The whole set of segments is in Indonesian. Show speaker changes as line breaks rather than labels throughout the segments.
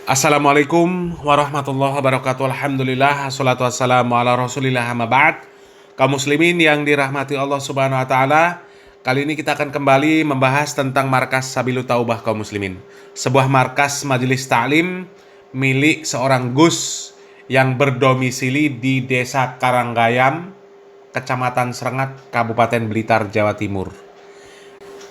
Assalamualaikum warahmatullahi wabarakatuh. Alhamdulillah, assalatu wassalamu ala rasulillah amma ba'd. Kaum muslimin yang dirahmati Allah subhanahu wa ta'ala, kali ini kita akan kembali membahas tentang markas Sabilut Taubah kaum muslimin. Sebuah markas majelis ta'lim milik seorang Gus yang berdomisili di Desa Karanggayam, Kecamatan Serengat, Kabupaten Blitar, Jawa Timur.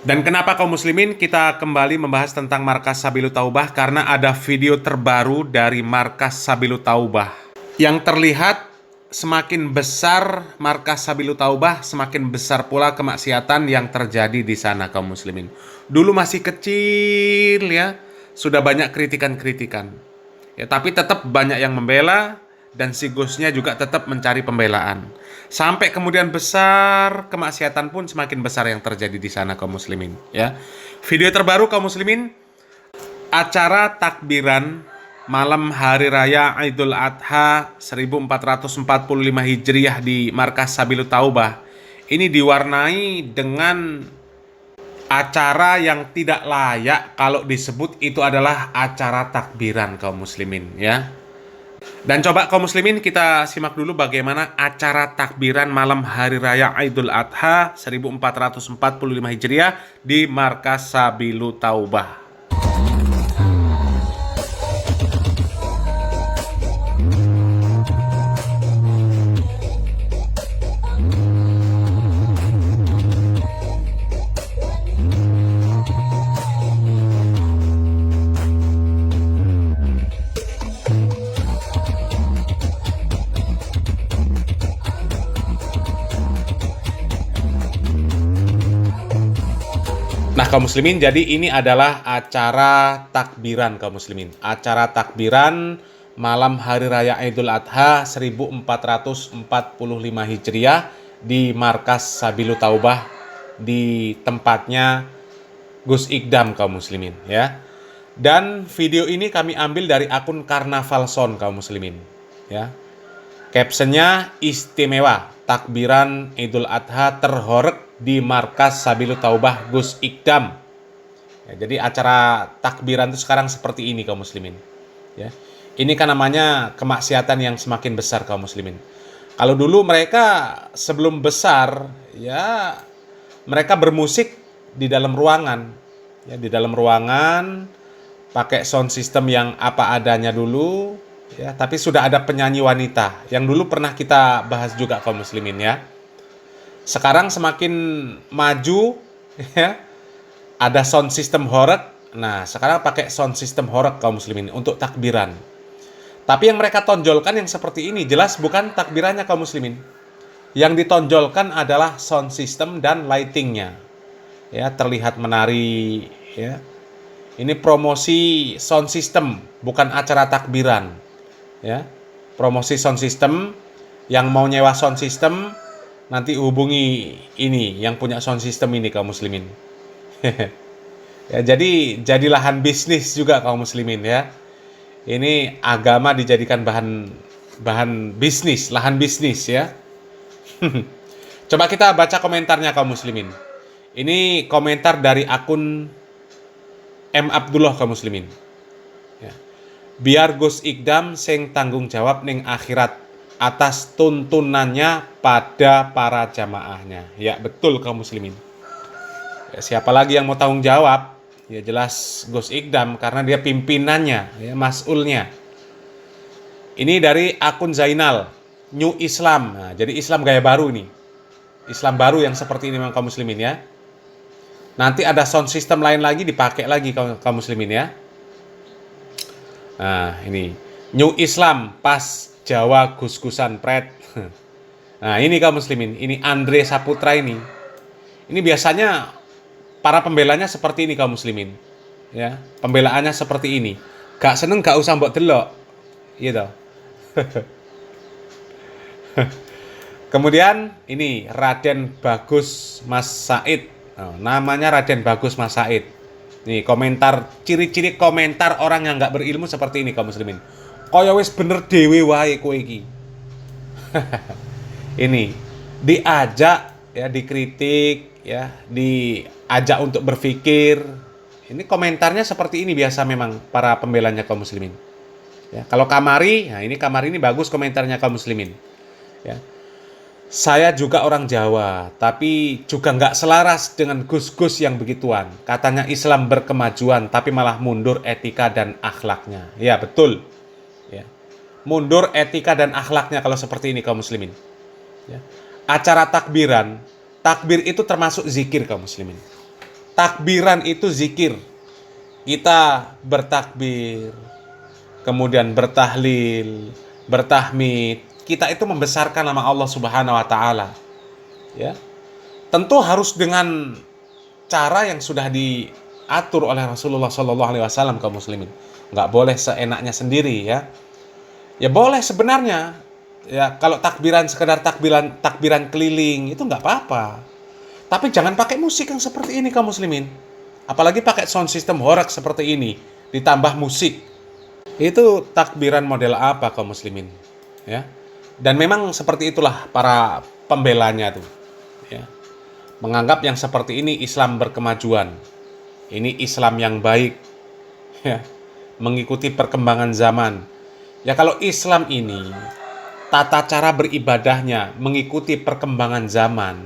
Dan kenapa kaum muslimin kita kembali membahas tentang markas Sabilut Taubah? Karena ada video terbaru dari markas Sabilut Taubah. Yang terlihat semakin besar markas Sabilut Taubah, semakin besar pula kemaksiatan yang terjadi di sana kaum muslimin. Dulu masih kecil ya, sudah banyak kritikan-kritikan. Ya, tapi tetap banyak yang membela dan si Gusnya juga tetap mencari pembelaan. Sampai kemudian besar, kemaksiatan pun semakin besar yang terjadi di sana kaum muslimin, ya. Video terbaru kaum muslimin, acara takbiran malam hari raya Idul Adha 1445 Hijriah di markas Sabilut Taubah. Ini diwarnai dengan acara yang tidak layak kalau disebut itu adalah acara takbiran kaum muslimin, ya. Dan coba kaum muslimin kita simak dulu bagaimana acara takbiran malam hari raya Idul Adha 1445 Hijriah di markas Sabilut Taubah. Nah kaum muslimin, jadi ini adalah acara takbiran kaum muslimin. Acara takbiran malam hari raya Idul Adha 1445 Hijriah di markas Sabilut Taubah di tempatnya Gus Ikdam kaum muslimin, ya. Dan video ini kami ambil dari akun Karnaval Son kaum muslimin, ya. Captionnya istimewa, takbiran Idul Adha terhoreg di markas Sabilut Taubah Gus Ikdam. Ya, jadi acara takbiran itu sekarang seperti ini kaum muslimin. Ya. Ini kan namanya kemaksiatan yang semakin besar kaum muslimin. Kalau dulu mereka sebelum besar, ya mereka bermusik di dalam ruangan. Ya, di dalam ruangan pakai sound system yang apa adanya dulu. Ya, tapi sudah ada penyanyi wanita yang dulu pernah kita bahas juga kaum muslimin, ya. Sekarang semakin maju, ya, ada sound system horeg. Nah, sekarang pakai sound system horeg kaum muslimin untuk takbiran. Tapi yang mereka tonjolkan yang seperti ini jelas bukan takbirannya kaum muslimin. Yang ditonjolkan adalah sound system dan lightingnya. Ya, terlihat menari, ya. Ini promosi sound system, bukan acara takbiran. Ya, promosi sound system. Yang mau nyewa sound system nanti hubungi ini yang punya sound system ini kaum muslimin. Ya, jadi lahan bisnis juga kaum muslimin, ya. Ini agama dijadikan bahan bisnis, lahan bisnis, ya. Coba kita baca komentarnya kaum muslimin. Ini komentar dari akun M Abdullah kaum muslimin. Ya. Biar Gus Ikdam sing tanggung jawab ning akhirat atas tuntunannya pada para jamaahnya. Ya betul kaum muslimin. Ya, siapa lagi yang mau tanggung jawab? Ya jelas Gus Ikdam karena dia pimpinannya, ya, mas'ulnya. Ini dari akun Zainal, New Islam. Nah, jadi Islam gaya baru nih. Islam baru yang seperti ini memang kaum muslimin, ya. Nanti ada sound system lain lagi dipakai lagi kaum muslimin, ya. Nah, ini New Islam pas Jawa Gus-Gusan pret. Nah, ini kaum muslimin, ini Andre Saputra ini. Ini biasanya para pembelanya seperti ini kaum muslimin. Ya, pembelaannya seperti ini. Gak seneng gak usah mbok delok. Gitu. Kemudian ini Raden Bagus Mas Said. Oh, namanya Raden Bagus Mas Said. Nih komentar, ciri-ciri komentar orang yang nggak berilmu seperti ini kaum muslimin. Kaya wis bener dewe wae kowe iki. Ini diajak, ya, dikritik, ya, diajak untuk berpikir, Ini komentarnya seperti ini biasa memang para pembelanya kaum muslimin. Ya, kalau Kamari, nah ini Kamari ini bagus komentarnya kaum muslimin. Ya. Saya juga orang Jawa, tapi juga nggak selaras dengan gus-gus yang begituan. Katanya Islam berkemajuan, tapi malah mundur etika dan akhlaknya. Ya, betul. Ya. Mundur etika dan akhlaknya kalau seperti ini kaum muslimin. Ya. Acara takbiran, takbir itu termasuk zikir kaum muslimin. Takbiran itu zikir. Kita bertakbir, kemudian bertahlil, bertahmid. Kita itu membesarkan nama Allah Subhanahu wa taala. Ya. Tentu harus dengan cara yang sudah diatur oleh Rasulullah sallallahu alaihi wasallam kaum muslimin. Enggak boleh seenaknya sendiri ya. Ya boleh sebenarnya. Ya kalau takbiran sekedar takbiran keliling itu enggak apa-apa. Tapi jangan pakai musik yang seperti ini kaum muslimin. Apalagi pakai sound system horak seperti ini ditambah musik. Itu takbiran model apa kaum muslimin? Ya. Dan memang seperti itulah para pembelanya tuh. Ya. Menganggap yang seperti ini Islam berkemajuan. Ini Islam yang baik. Ya. Mengikuti perkembangan zaman. Ya kalau Islam ini tata cara beribadahnya mengikuti perkembangan zaman,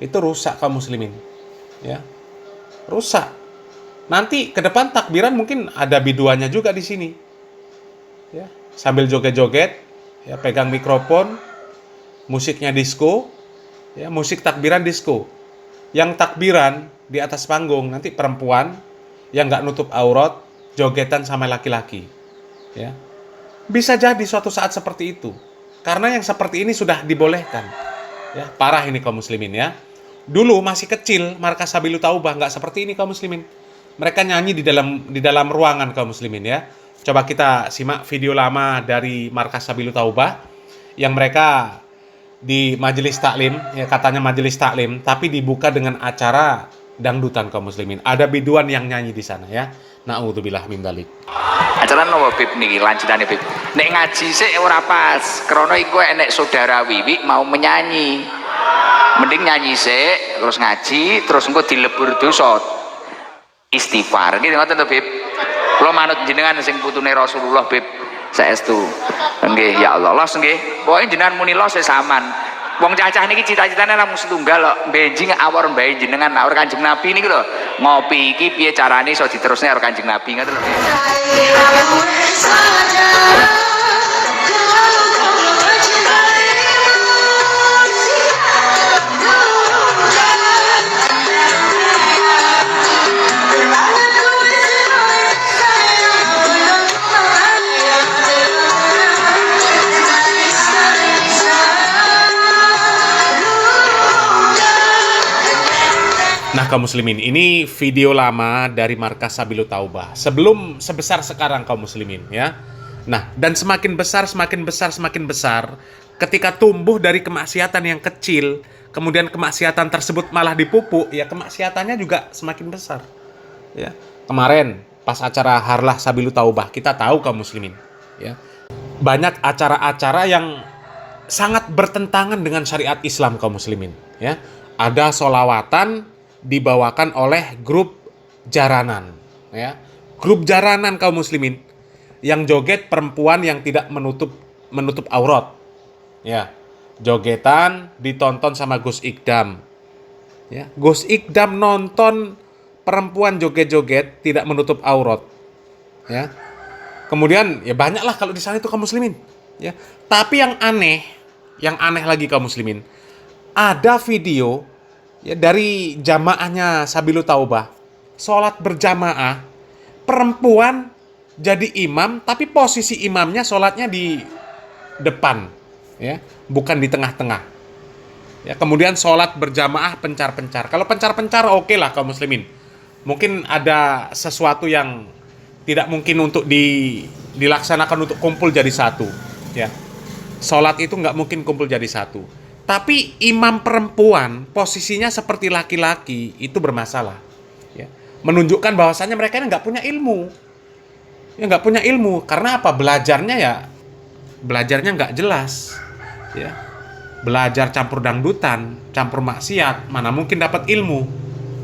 itu rusak kaum muslimin. Ya. Rusak. Nanti ke depan takbiran mungkin ada biduannya juga di sini. Ya. Sambil joget-joget, ya, pegang mikrofon, musiknya disco, ya, musik takbiran disco. Yang takbiran di atas panggung nanti perempuan yang nggak nutup aurat, jogetan sama laki-laki. Ya. Bisa jadi suatu saat seperti itu. Karena yang seperti ini sudah dibolehkan. Ya, parah ini kaum muslimin ya. Dulu masih kecil, Markas Sabilul Taubah nggak seperti ini kaum muslimin. Mereka nyanyi di dalam ruangan kaum muslimin ya. Coba kita simak video lama dari Markas Sabilul Taubah yang mereka di majelis taklim, ya katanya majelis taklim, tapi dibuka dengan acara dangdutan kaum muslimin. Ada biduan yang nyanyi di sana ya. Na'udzubillah min dzalik.
Acara nopo Bib niki lanjutane Bib. Nek ngaji sik ora pas, krana iku enek saudara Wiwi mau menyanyi. Mending nyanyi sik, terus ngaji, terus engko dilebur dosa. Istighfar. Nggih ngoten to Bib. Kula manut jenengan sing putune Rasulullah Bib saestu. Nggih ya Allah. Los nggih. Pokoke jenengan muni los saman. Wong cacah niki cita-citane namung setunggal kok. Benjing awor mbae jenengan awor Kanjeng Nabi niki lho. Ngopi iki piye carane iso diterusne karo Kanjeng Nabi ngoten lho.
Nah kaum muslimin, ini video lama dari Markas Sabilul Taubah. Sebelum sebesar sekarang kaum muslimin ya. Nah, dan semakin besar, ketika tumbuh dari kemaksiatan yang kecil, kemudian kemaksiatan tersebut malah dipupuk, ya kemaksiatannya juga semakin besar. Ya. Kemarin pas acara Harlah Sabilul Taubah, kita tahu kaum muslimin, ya. Banyak acara-acara yang sangat bertentangan dengan syariat Islam kaum muslimin, ya. Ada sholawatan dibawakan oleh grup jaranan, ya. Grup jaranan kaum muslimin yang joget perempuan yang tidak menutup aurat. Ya. Jogetan ditonton sama Gus Ikdam. Ya, Gus Ikdam nonton perempuan joget-joget tidak menutup aurat. Ya. Kemudian ya banyaklah kalau di sana itu kaum muslimin, ya. Tapi yang aneh lagi kaum muslimin, ada video ya dari jamaahnya Sabilul Taubah, sholat berjamaah, perempuan jadi imam, tapi posisi imamnya sholatnya di depan, ya, bukan di tengah-tengah. Ya, kemudian sholat berjamaah pencar-pencar. Kalau pencar-pencar oke lah kaum muslimin. Mungkin ada sesuatu yang tidak mungkin untuk dilaksanakan untuk kumpul jadi satu. Ya, sholat itu nggak mungkin kumpul jadi satu. Tapi imam perempuan posisinya seperti laki-laki itu bermasalah, ya. Menunjukkan bahwasannya mereka ini nggak punya ilmu, ya nggak punya ilmu. Karena apa? Belajarnya nggak jelas, ya. Belajar campur dangdutan, campur maksiat, mana mungkin dapat ilmu,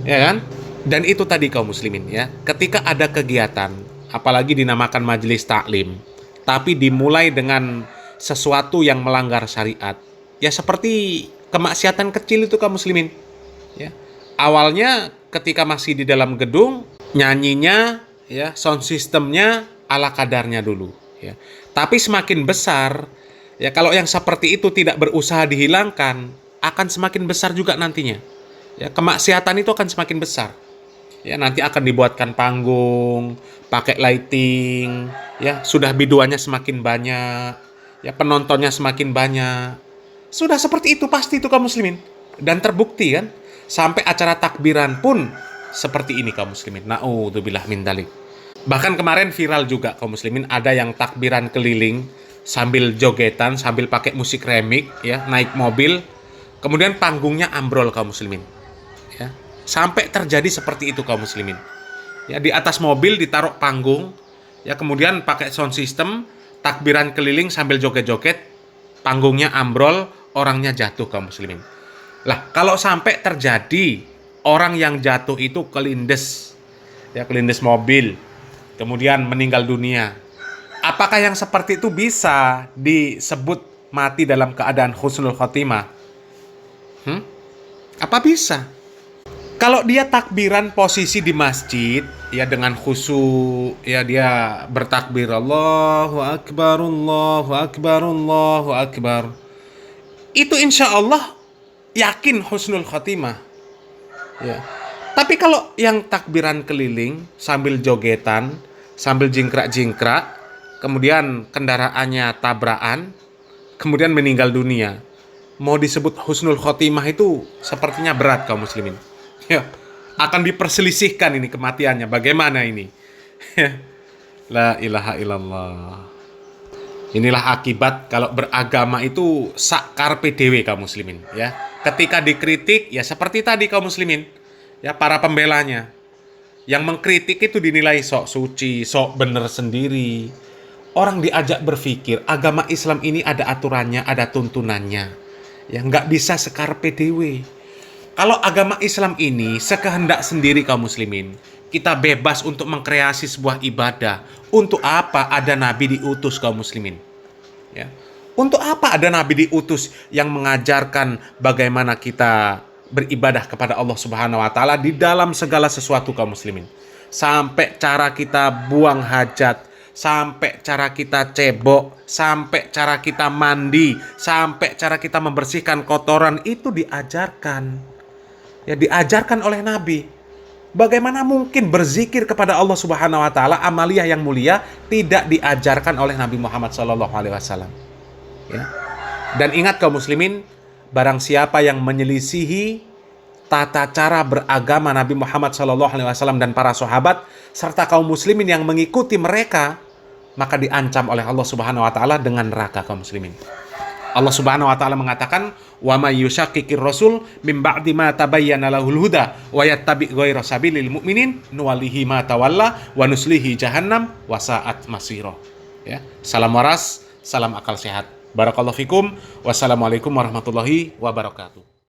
ya kan? Dan itu tadi kaum muslimin ya, ketika ada kegiatan, apalagi dinamakan majelis taklim, tapi dimulai dengan sesuatu yang melanggar syariat, ya seperti kemaksiatan kecil itu kaum muslimin. Ya. Awalnya ketika masih di dalam gedung, nyanyinya, ya sound systemnya ala kadarnya dulu. Ya. Tapi semakin besar, ya kalau yang seperti itu tidak berusaha dihilangkan, akan semakin besar juga nantinya. Ya, kemaksiatan itu akan semakin besar. Ya, nanti akan dibuatkan panggung, pakai lighting, ya, sudah biduannya semakin banyak, ya, penontonnya semakin banyak. Sudah seperti itu pasti itu kaum muslimin. Dan terbukti kan, sampai acara takbiran pun seperti ini kaum muslimin. Na'udzubillah min dzalik. Bahkan kemarin viral juga kaum muslimin, ada yang takbiran keliling sambil jogetan, sambil pakai musik remix, ya, naik mobil, kemudian panggungnya ambrol kaum muslimin. Ya. Sampai terjadi seperti itu kaum muslimin. Ya, di atas mobil ditaruh panggung, ya kemudian pakai sound system, takbiran keliling sambil joget-joget, panggungnya ambrol, orangnya jatuh kaum muslimin. Lah, kalau sampai terjadi orang yang jatuh itu kelindes, ya kelindes mobil, kemudian meninggal dunia, apakah yang seperti itu bisa disebut mati dalam keadaan husnul khotimah? Apa bisa? Kalau dia takbiran posisi di masjid, ya dengan khusyuk, ya dia bertakbir Allahu Akbar, Allahu Akbar, Allahu Akbar. Itu insya Allah yakin husnul khotimah. Ya. Tapi kalau yang takbiran keliling sambil jogetan, sambil jingkrak-jingkrak, kemudian kendaraannya tabrakan, kemudian meninggal dunia, mau disebut husnul khotimah itu sepertinya berat kaum muslimin. Ya, akan diperselisihkan ini kematiannya. Bagaimana ini? La ilaha illallah. Inilah akibat kalau beragama itu sak karpe dewe kaum muslimin. Ya, ketika dikritik, ya seperti tadi kaum muslimin. Ya, para pembelanya yang mengkritik itu dinilai sok suci, sok bener sendiri. Orang diajak berpikir, agama Islam ini ada aturannya, ada tuntunannya. Ya, nggak bisa sekarpe dewe. Kalau agama Islam ini sekehendak sendiri kaum muslimin, kita bebas untuk mengkreasi sebuah ibadah. Untuk apa ada nabi diutus kaum muslimin? Ya. Untuk apa ada nabi diutus yang mengajarkan bagaimana kita beribadah kepada Allah Subhanahu wa taala di dalam segala sesuatu kaum muslimin. Sampai cara kita buang hajat, sampai cara kita cebok, sampai cara kita mandi, sampai cara kita membersihkan kotoran itu diajarkan. Ya, diajarkan oleh Nabi. Bagaimana mungkin berzikir kepada Allah Subhanahu wa taala, amaliyah yang mulia, tidak diajarkan oleh Nabi Muhammad SAW. Ya. Dan ingat kaum muslimin, barang siapa yang menyelisihi tata cara beragama Nabi Muhammad SAW dan para sahabat serta kaum muslimin yang mengikuti mereka, maka diancam oleh Allah Subhanahu wa taala dengan neraka kaum muslimin. Allah Subhanahu wa taala mengatakan, "Wa may yushaqiqir rasul mim ba'di ma tabayyana lahul huda wa yattabi' ghayra sabilil mu'minin nuwallihi ma tawalla wa nuslihi jahannam wa sa'at masira." Ya, salam waras, salam akal sehat. Barakallahu fikum. Wassalamualaikum warahmatullahi wabarakatuh.